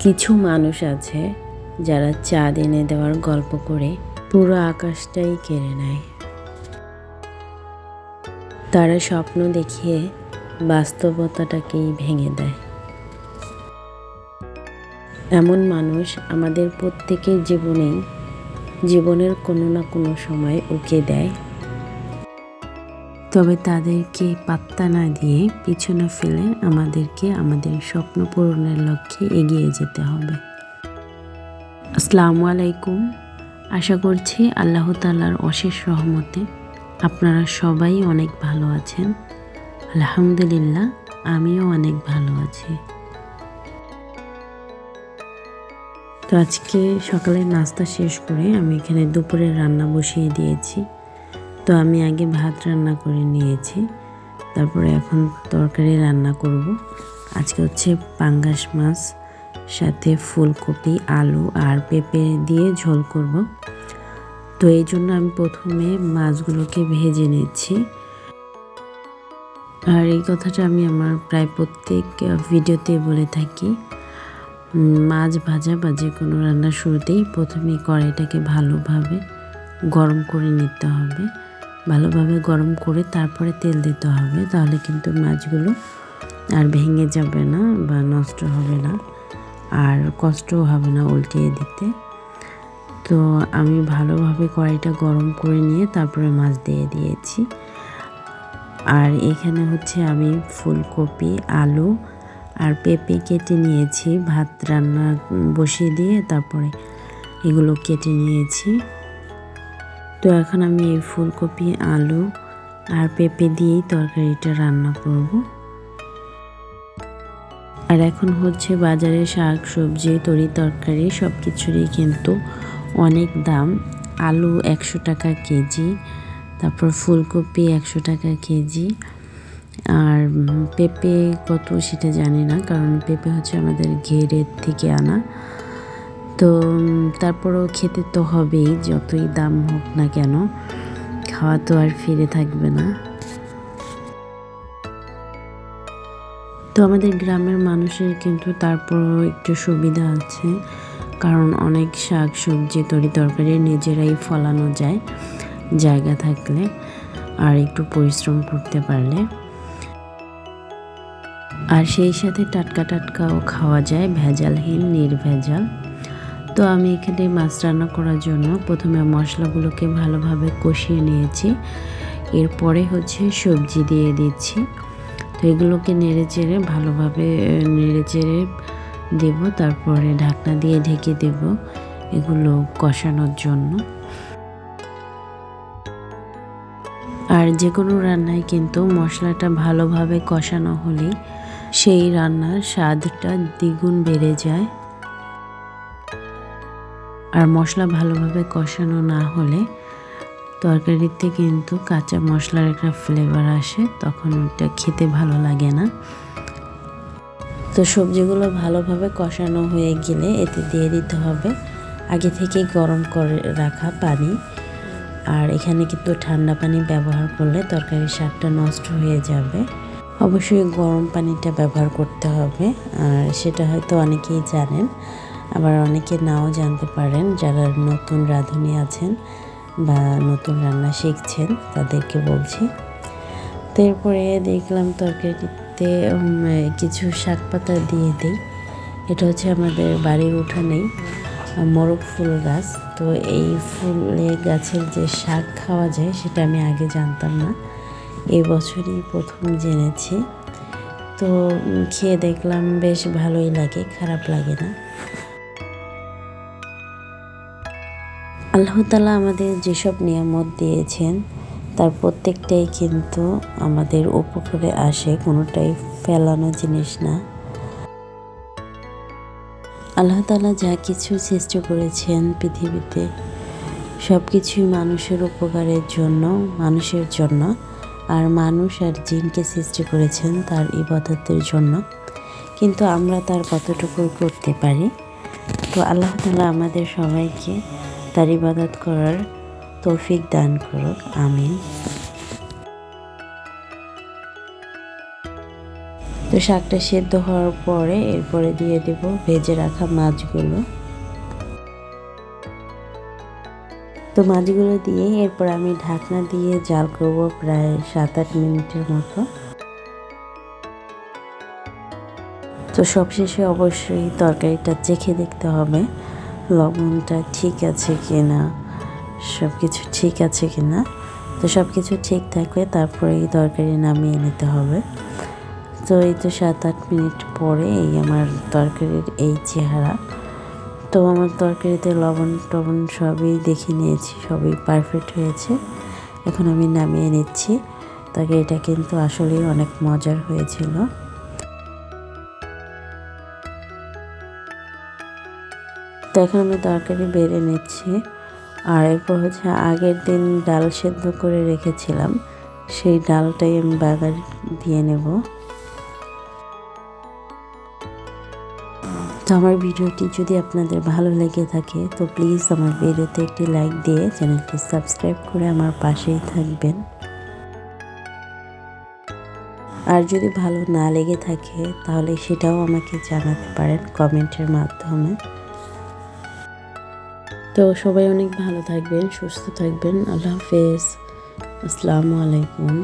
কিছু মানুষ আছে যারা চাঁদ এনে দেওয়ার গল্প করে পুরো আকাশটাই কেড়ে নেয়। তারা স্বপ্ন দেখিয়ে বাস্তবতাটাকেই ভেঙে দেয়। এমন মানুষ আমাদের প্রত্যেকের জীবনের কোনো না কোনো সময় উকে দেয়। তবে তাদেরকে পাত্তা না দিয়ে পিছনে ফেলে আমাদেরকে আমাদের স্বপ্ন পূরণের লক্ষ্যে এগিয়ে যেতে হবে। আসসালামু আলাইকুম। আশা করছি আল্লাহ তাআলার অশেষ রহমতে আপনারা সবাই অনেক ভালো আছেন। আলহামদুলিল্লাহ, আমিও অনেক ভালো আছি। তো আজকে সকালে নাস্তা শেষ করে আমি এখানে দুপুরের রান্না বসিয়ে দিয়েছি। তো আমি আগে ভাত রান্না করে নিয়েছি, তারপরে এখন তরকারি রান্না করব। আজকে হচ্ছে পাঙ্গাস মাছ, সাথে ফুলকপি, আলু আর পেঁপে দিয়ে ঝোল করব। তো এই জন্য আমি প্রথমে মাছগুলোকে ভেজে নিচ্ছি। আর এই কথাটা আমি আমার প্রায় প্রত্যেক ভিডিওতে বলে থাকি, মাছ ভাজা বা যে কোনো রান্নার শুরুতেই প্রথমে কড়াইটাকে ভালোভাবে গরম করে নিতে হবে। ভালোভাবে গরম করে তারপরে তেল দিতে হবে, তাহলে কিন্তু মাছগুলো আর ভেঙে যাবে না বা নষ্ট হবে না, আর কষ্টও হবে না উল্টিয়ে দিতে। তো আমি ভালোভাবে কড়াইটা গরম করে নিয়ে তারপরে মাছ দিয়ে দিয়েছি। আর এখানে হচ্ছে আমি ফুলকপি, আলু আর পেঁপে কেটে নিয়েছি। ভাত রান্না বসিয়ে দিয়ে তারপরে এগুলো কেটে নিয়েছি। তো এখন আমি এই ফুলকপি, আলু আর পেঁপে দিয়েই তরকারিটা রান্না করব। আর এখন হচ্ছে বাজারে শাক সবজি তরি তরকারি সব কিছুরই কিন্তু অনেক দাম। আলু 100 টাকা কেজি, তারপর ফুলকপি 100 টাকা কেজি, আর পেঁপে কত সেটা জানি না, কারণ পেঁপে হচ্ছে আমাদের ঘেরের থেকে আনা। তো তারপরেও খেতে তো হবেই, যতই দাম হোক না কেন, খাওয়া তো আর ফিরে থাকবে না। তো আমাদের গ্রামের মানুষের কিন্তু তারপরও একটু সুবিধা আছে, কারণ অনেক শাক সবজি তরি তরকারি নিজেরাই ফলানো যায় জায়গা থাকলে আর একটু পরিশ্রম করতে পারলে। আর সেই সাথে টাটকা টাটকাও খাওয়া যায়, ভেজালহীন নির্ভেজাল। তো আমি এখানে মাছ রান্না করার জন্য প্রথমে মশলাগুলোকে ভালোভাবে কষিয়ে নিয়েছি, এরপরে হচ্ছে সবজি দিয়ে দিচ্ছি। তো এগুলোকে ভালোভাবে নেড়ে চেড়ে দেব, তারপরে ঢাকনা দিয়ে ঢেকে দেব এগুলো কষানোর জন্য। আর যে কোনো রান্নায় কিন্তু মশলাটা ভালোভাবে কষানো হলেই সেই রান্নার স্বাদটা দ্বিগুণ বেড়ে যায়। আর মশলা ভালোভাবে কষানো না হলে তরকারিতে কিন্তু কাঁচা মশলার একটা ফ্লেভার আসে, তখন ওটা খেতে ভালো লাগে না। তো সবজিগুলো ভালোভাবে কষানো হয়ে গেলে এতে দিয়ে দিতে হবে আগে থেকে গরম করে রাখা পানি। আর এখানে কিন্তু ঠান্ডা পানি ব্যবহার করলে তরকারির স্বাদটা নষ্ট হয়ে যাবে। অবশ্যই গরম পানিটা ব্যবহার করতে হবে, আর সেটা হয়তো অনেকেই জানেন, আবার অনেকে নাও জানতে পারেন। যারা নতুন রাঁধুনি আছেন বা নতুন রান্না শিখছেন তাদেরকে বলছি। তো এরপরে দেখলাম তরকারিতে কিছু শাক পাতা দিয়ে দিই। এটা হচ্ছে আমাদের বাড়ির উঠানেই মোরগ ফুল গাছ। তো এই ফুলে গাছের যে শাক খাওয়া যায় সেটা আমি আগে জানতাম না, এই বছরই প্রথম জেনেছি। তো খেয়ে দেখলাম বেশ ভালোই লাগে, খারাপ লাগে না। আল্লাহ তাআলা আমাদের যেসব নিয়ামত দিয়েছেন তার প্রত্যেকটাই কিন্তু আমাদের উপকারে আসে, কোনোটাই ফেলানো জিনিস না। আল্লাহ তাআলা যা কিছু সৃষ্টি করেছেন পৃথিবীতে সব কিছুই মানুষের উপকারের জন্য, মানুষের জন্য। আর মানুষ আর জিনকে সৃষ্টি করেছেন তার ইবাদতের জন্য, কিন্তু আমরা তার কতটুকু করতে পারি। তো আল্লাহ তাআলা আমাদের সবাইকে তার ইবাদত করার তৌফিক দান করুক, আমিন। তো তো শাকটা সেদ্ধ হওয়ার পরে এরপরে দিয়ে দেব ভেজে রাখা মাছগুলো। তো মাছগুলো দিয়ে এরপর আমি ঢাকনা দিয়ে জাল করব প্রায় 7-8 মিনিটের মতো। তো সবশেষে অবশ্যই তরকারিটা চেখে দেখতে হবে লবণটা ঠিক আছে কিনা, সব কিছু ঠিক আছে কিনা। তো সব কিছু ঠিক থাকলে তারপরে এই তরকারি নামিয়ে নিতে হবে। তো এই তো 7-8 মিনিট পরে এই আমার তরকারির এই চেহারা। তো আমার তরকারিতে লবণ টবণ সবই দেখে নিয়েছি, সবই পারফেক্ট হয়েছে। এখন আমি নামিয়ে নিচ্ছি। তরকারিটা কিন্তু আসলেই অনেক মজার হয়েছিল। তো এখন আমি তরকারি বেড়ে নিচ্ছি। আর এরপর হচ্ছে আগের দিন ডাল সেদ্ধ করে রেখেছিলাম, সেই ডালটাই আমি বাগার দিয়ে নেব। তো আমার ভিডিওটি যদি আপনাদের ভালো লেগে থাকে তো প্লিজ আমার ভিডিওতে একটি লাইক দিয়ে চ্যানেলটি সাবস্ক্রাইব করে আমার পাশেই থাকবেন। আর যদি ভালো না লেগে থাকে তাহলে সেটাও আমাকে জানাতে পারেন কমেন্টের মাধ্যমে। তো সবাই অনেক ভালো থাকবেন, সুস্থ থাকবেন। আল্লাহ হাফেজ, আসসালামু আলাইকুম।